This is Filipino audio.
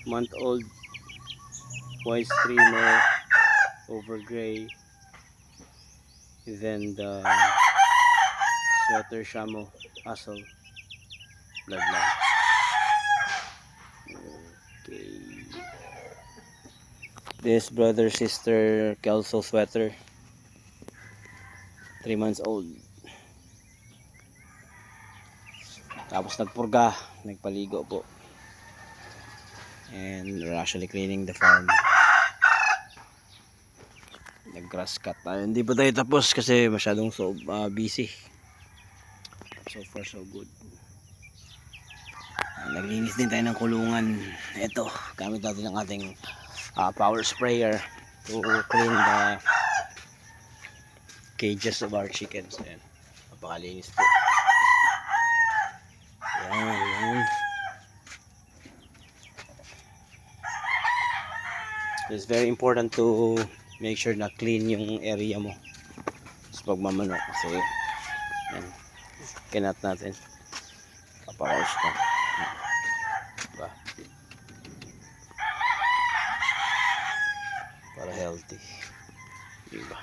month old white streamer over gray, then the sweater shamo asshole bloodline. Okay, this brother sister Kelso sweater 3 months old, tapos nagpurga, nagpaligo po, and we're actually cleaning the farm. Nag-grass cut tayo, hindi pa tayo tapos kasi masyadong busy. So far so good. Naglinis din tayo ng kulungan. Ito, gamit natin ang ating power sprayer to clean the cages of our chickens. Ayan, napakalinis po. Ayan. It's very important to make sure na clean yung area mo sa pagmamanok kasi yan, kinat natin papawas ka, diba? Para healthy, diba?